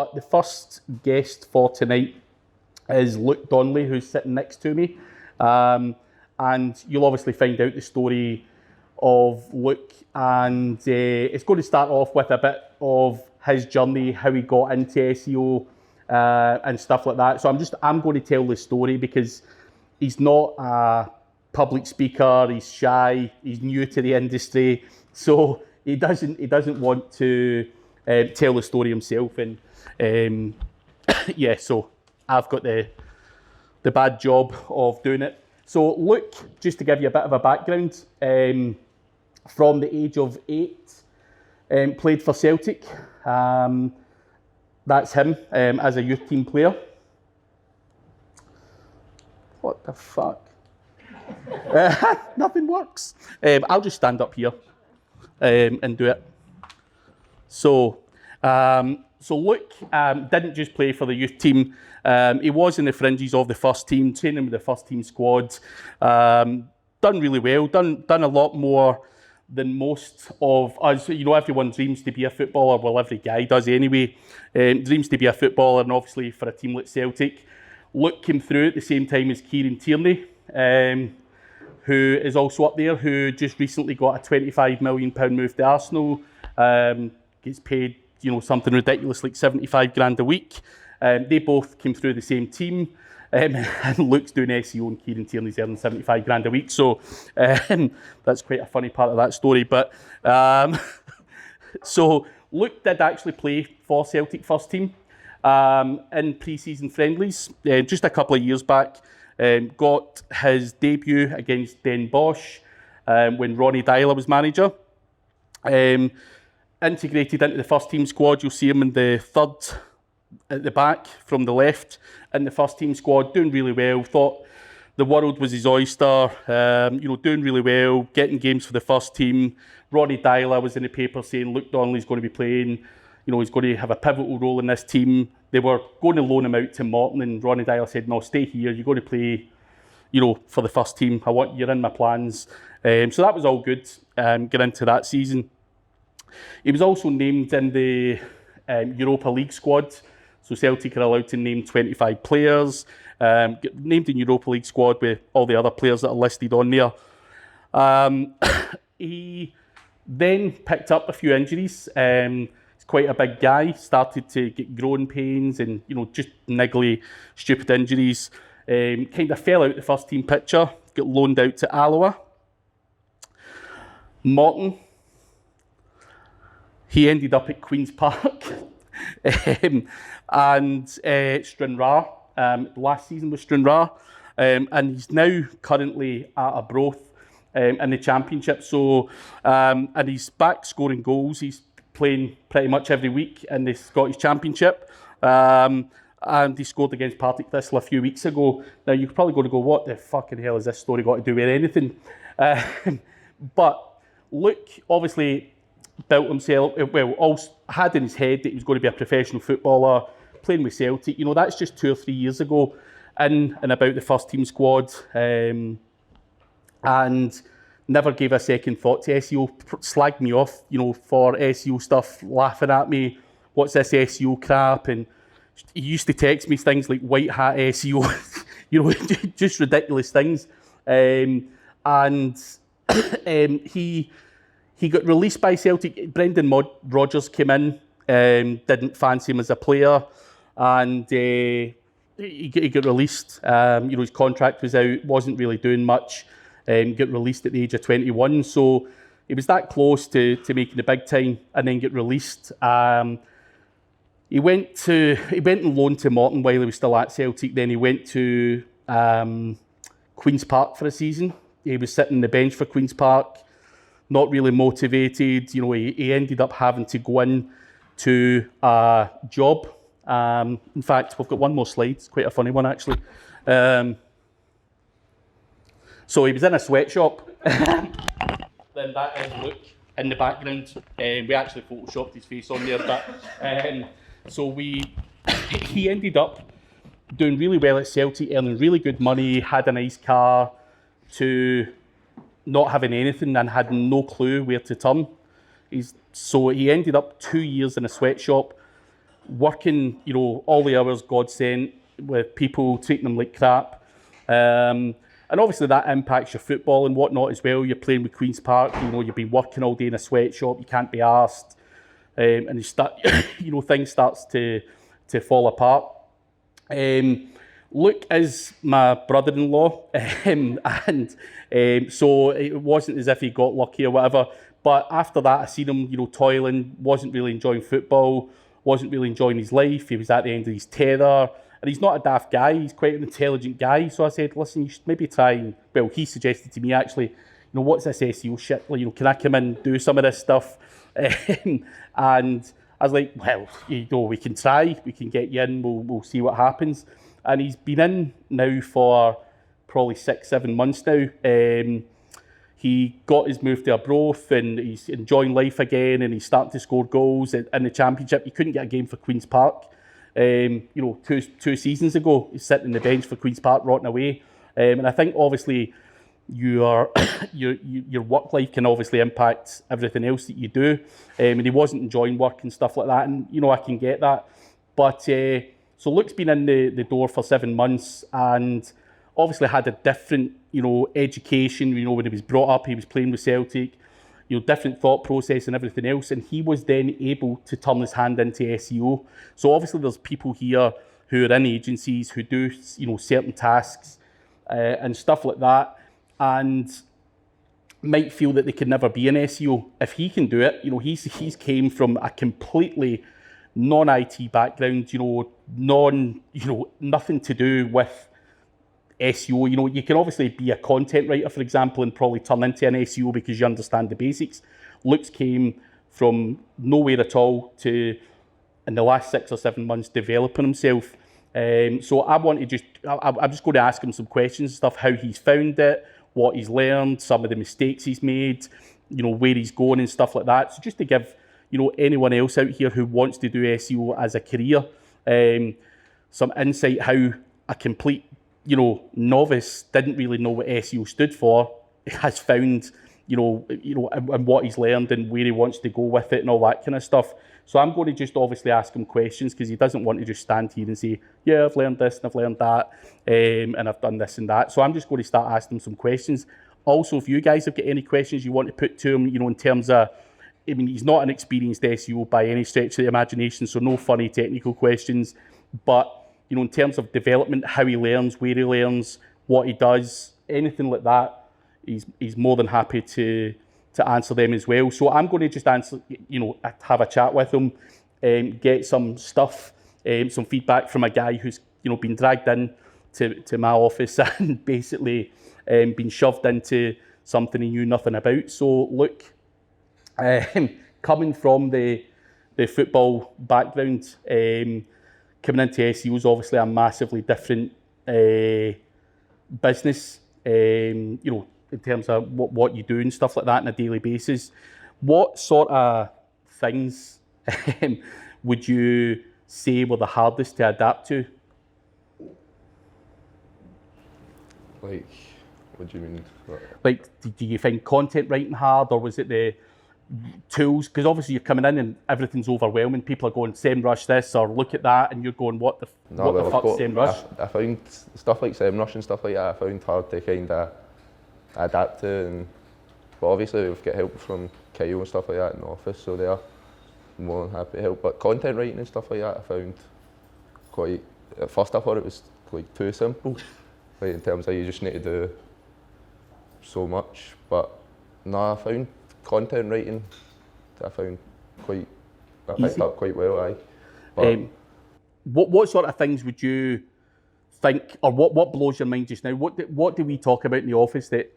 But the first guest for tonight is Luke Donnelly, who's sitting next to me. And you'll obviously find out the story of Luke, and it's going to start off with a bit of his journey, how he got into SEO and stuff like that. So I'm going to tell the story because he's not a public speaker, he's shy, he's new to the industry, so he doesn't want to tell the story himself. And yeah, so I've got the bad job of doing it. So Luke, just to give you a bit of a background, from the age of 8, played for Celtic. That's him as a youth team player. What the fuck? Nothing works. I'll just stand up here and do it. So Luke didn't just play for the youth team. He was in the fringes of the first team, training with the first team squad. Done really well. Done a lot more than most of us. You know, everyone dreams to be a footballer. Well, every guy does anyway. Dreams to be a footballer, and obviously for a team like Celtic. Luke came through at the same time as Kieran Tierney, who is also up there, who just recently got a £25 million move to Arsenal. Gets paid, you know, something ridiculous like 75 grand a week. They both came through the same team. And Luke's doing SEO and Kieran Tierney's earning 75 grand a week. So that's quite a funny part of that story. But so Luke did actually play for Celtic first team in pre-season friendlies just a couple of years back. Got his debut against Den Bosch when Ronnie Dyler was manager. Integrated into the first team squad. You'll see him in the third at the back from the left in the first team squad, doing really well. Thought the world was his oyster, doing really well, getting games for the first team. Ronnie Dyler was in the paper saying Luke Donnelly's going to be playing, you know, he's going to have a pivotal role in this team. They were going to loan him out to Morton, and Ronnie Dyler said, no, stay here, you're going to play, you know, for the first team. You're in my plans. So that was all good, get into that season. He was also named in the Europa League squad. So Celtic are allowed to name 25 players, named in Europa League squad with all the other players that are listed on there. He then picked up a few injuries. He's quite a big guy, started to get growing pains and, you know, just niggly, stupid injuries. Kind of fell out the first team picture, got loaned out to Alloa. Morton, he ended up at Queen's Park. And Stranraer, last season was Stranraer, and he's now currently at Arbroath in the Championship. So, and he's back scoring goals. He's playing pretty much every week in the Scottish Championship, and he scored against Partick Thistle a few weeks ago. Now you're probably going to go, what the fucking hell has this story got to do with anything? But Luke obviously built himself, well, also had in his head that he was going to be a professional footballer, playing with Celtic. You know, that's just 2 or 3 years ago, in and about the first team squad, and never gave a second thought to SEO, slagged me off, you know, for SEO stuff, laughing at me, what's this SEO crap, and he used to text me things like white hat SEO, you know, just ridiculous things, and he got released by Celtic. Brendan Rodgers came in, didn't fancy him as a player, and he got released. You know, his contract was out, wasn't really doing much, got released at the age of 21. So he was that close to making the big time, and then get released. He went and loaned to Morton while he was still at Celtic. Then he went to Queen's Park for a season. He was sitting on the bench for Queen's Park, not really motivated. You know, he ended up having to go in to a job. In fact, we've got one more slide. It's quite a funny one, actually. So he was in a sweatshop. Then that is Luke in the background. We actually photoshopped his face on there. But he ended up doing really well at Celtic, earning really good money, had a nice car, to not having anything and had no clue where to turn. So he ended up 2 years in a sweatshop, working, all the hours God sent with people, treating them like crap. And obviously that impacts your football and whatnot as well. You're playing with Queen's Park, you've been working all day in a sweatshop, you can't be arsed. And you start, things starts to fall apart. Luke is my brother-in-law, and so it wasn't as if he got lucky or whatever. But after that, I seen him, toiling, wasn't really enjoying football, wasn't really enjoying his life. He was at the end of his tether. And he's not a daft guy, he's quite an intelligent guy. So I said, listen, you should maybe try and, he suggested to me actually, what's this SEO shit? Like, can I come in and do some of this stuff? And I was like, well, we can try, we can get you in, we'll see what happens. And he's been in now for probably 6-7 months now. He got his move to Arbroath and he's enjoying life again, and he's starting to score goals in the Championship. He couldn't get a game for Queen's Park. Two seasons ago, he's sitting on the bench for Queen's Park, rotting away. And I think obviously your work life can obviously impact everything else that you do. And he wasn't enjoying work and stuff like that. And, I can get that. But so Luke's been in the door for 7 months and obviously had a different, education. When he was brought up, he was playing with Celtic, different thought process and everything else. And he was then able to turn his hand into SEO. So obviously there's people here who are in agencies who do, certain tasks and stuff like that, and might feel that they could never be an SEO. If he can do it, he's came from a completely non-IT background, nothing to do with SEO. You can obviously be a content writer, for example, and probably turn into an SEO because you understand the basics. Luke's came from nowhere at all to, in the last 6 or 7 months, developing himself. So I'm just going to ask him some questions and stuff, how he's found it, what he's learned, some of the mistakes he's made, where he's going and stuff like that. So just to give, anyone else out here who wants to do SEO as a career, some insight how a complete novice didn't really know what SEO stood for, has found, and what he's learned and where he wants to go with it and all that kind of stuff. So I'm going to just obviously ask him questions because he doesn't want to just stand here and say, yeah, I've learned this and I've learned that, and I've done this and that. So I'm just going to start asking him some questions. Also, if you guys have got any questions you want to put to him, in terms of, he's not an experienced SEO by any stretch of the imagination, so no funny technical questions, but in terms of development, how he learns, where he learns, what he does, anything like that, he's more than happy to answer them as well. So I'm going to just answer, have a chat with him, get some stuff, some feedback from a guy who's, been dragged in to my office and basically been shoved into something he knew nothing about. So look, coming from the football background, coming into SEO is obviously a massively different business, in terms of what you do and stuff like that on a daily basis. What sort of things would you say were the hardest to adapt to? Like, what do you mean? Like, do you find content writing hard, or was it the tools? Because obviously you're coming in and everything's overwhelming. People are going, SEMrush this, or look at that, and you're going, what the fuck's SEMrush? I found stuff like SEMrush and stuff like that, I found hard to kind of adapt to, but obviously we've got help from Kyle and stuff like that in the office, so they are more than happy to help. But content writing and stuff like that, I found quite, at first I thought it was like too simple, like in terms of you just need to do so much, but no, I found content writing, I picked up quite well, aye. But what sort of things would you think, or what blows your mind just now? What do we talk about in the office that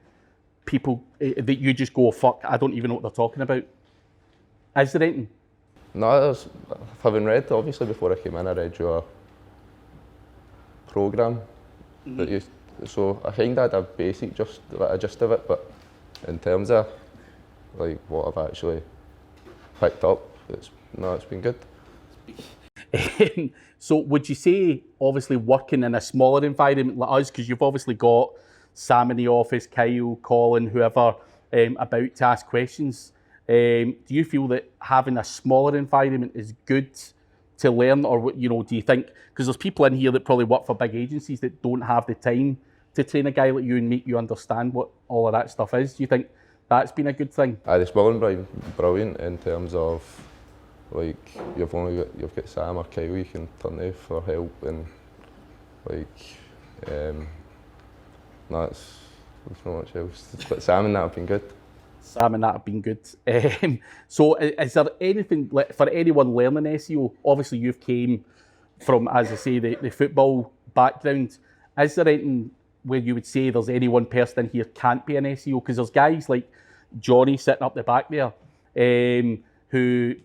people, that you just go, fuck, I don't even know what they're talking about? Is there anything? No, having read, obviously before I came in, I read your programme, so I kind of had a basic gist of it, but in terms of like what I've actually picked up, it's been good. So would you say, obviously working in a smaller environment like us, because you've obviously got Sam in the office, Kyle, Colin, whoever, about to ask questions, do you feel that having a smaller environment is good to learn, or do you think, because there's people in here that probably work for big agencies that don't have the time to train a guy like you and make you understand what all of that stuff is? Do you think that's been a good thing? The spelling brilliant in terms of like you've got Sam or Kyle you can turn to for help, and like there's not much else. But Sam and that have been good. Sam and that have been good. So is there anything, for anyone learning SEO, obviously you've came from, as I say, the football background, is there anything where you would say there's any one person in here can't be an SEO? Because there's guys like Johnny sitting up the back there, who,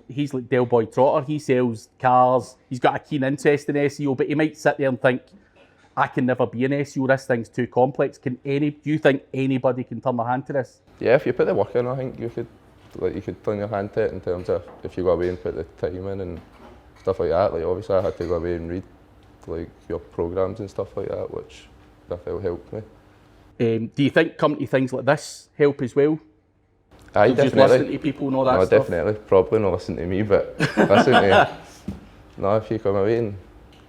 he's like Del Boy Trotter, he sells cars, he's got a keen interest in SEO, but he might sit there and think, I can never be an SEO, this thing's too complex. Do you think anybody can turn their hand to this? Yeah, if you put the work in, I think you could turn your hand to it in terms of if you go away and put the time in and stuff like that. Like obviously I had to go away and read like your programs and stuff like that, which I felt helped me. Do you think company things like this help as well? Aye, definitely. Just listen to people and all that stuff? No, definitely. Probably not listen to me, but listen to no, if you come away, and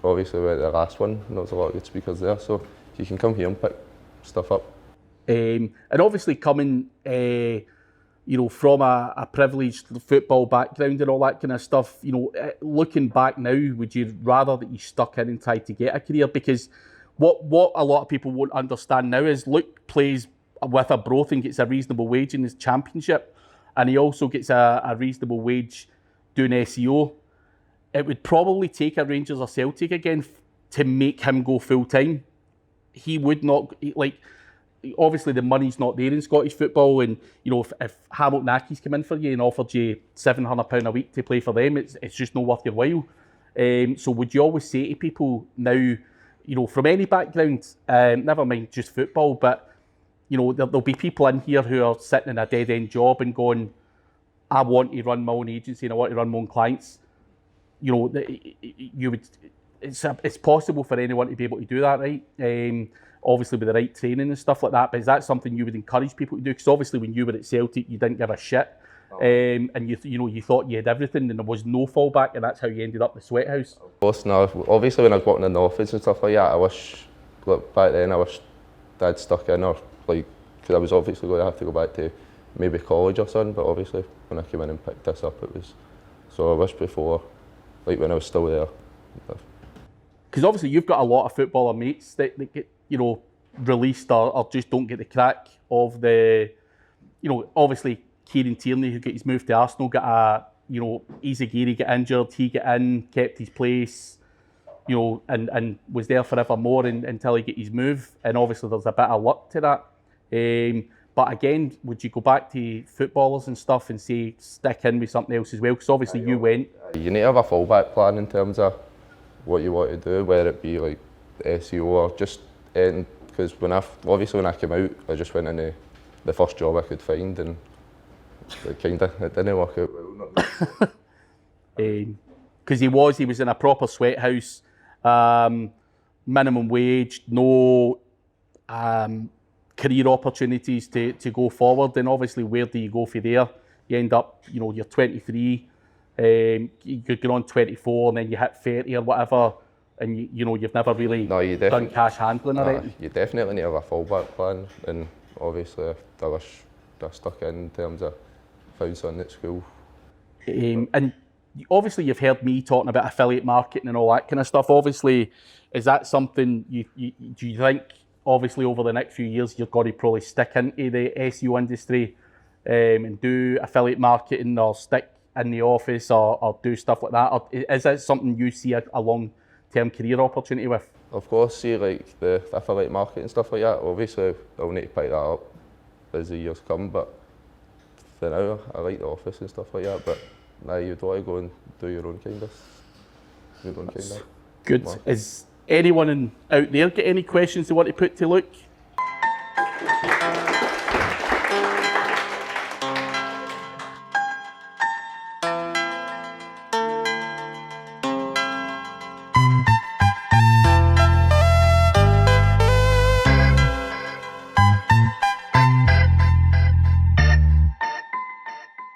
obviously with the last one, there was a lot of good speakers there, so you can come here and pick stuff up. And obviously coming, from a privileged football background and all that kind of stuff, looking back now, would you rather that you stuck in and tried to get a career? Because what a lot of people won't understand now is Luke plays with a Broth and gets a reasonable wage in his championship, and he also gets a reasonable wage doing SEO. It would probably take a Rangers or Celtic again to make him go full time. He would not, obviously the money's not there in Scottish football, and if Hamilton Accies come in for you and offered you £700 a week to play for them, it's just not worth your while. So would you always say to people now, from any background, never mind just football, but there'll be people in here who are sitting in a dead end job and going, I want to run my own agency and I want to run my own clients. It's possible for anyone to be able to do that, right? Obviously with the right training and stuff like that, but is that something you would encourage people to do? Because obviously when you were at Celtic, you didn't give a shit, and you thought you had everything and there was no fallback, and that's how you ended up the sweat house. Of course, no. Obviously when I was working in the office and stuff like that, I wish, back then I wish I'd stuck in, or because I was obviously going to have to go back to maybe college or something, but obviously when I came in and picked this up, it was, so I wish before, when I was still there. Because obviously you've got a lot of footballer mates that get, released or just don't get the crack of the, obviously Kieran Tierney, who got his move to Arsenal, got Easy Geary got injured, he got in, kept his place, and was there forevermore until he got his move, and obviously there's a bit of luck to that. But again, would you go back to footballers and stuff and say, stick in with something else as well? Because obviously you went. You need to have a fallback plan in terms of what you want to do, whether it be like SEO or just anything. Because when I came out, I just went into the first job I could find, and it didn't work out well. Because he was in a proper sweat house, minimum wage, no career opportunities to go forward, and obviously where do you go for there? You end up, you're 23, you could go on 24, and then you hit 30 or whatever, and you've never really done cash handling or anything. You definitely need to have a fallback plan, and obviously I wish I stuck in terms of found something at school. And obviously you've heard me talking about affiliate marketing and all that kind of stuff. Obviously, is that something do you think, obviously over the next few years, you've got to probably stick into the SEO industry and do affiliate marketing, or stick in the office, or do stuff like that? Or is that something you see a long-term career opportunity with? Of course, see the affiliate marketing and stuff like that, obviously I'll need to pick that up as the years come, but for now I like the office and stuff like that, but now you'd want to go and do your own kind of good. Market. Is anyone out there got any questions they want to put to Luke?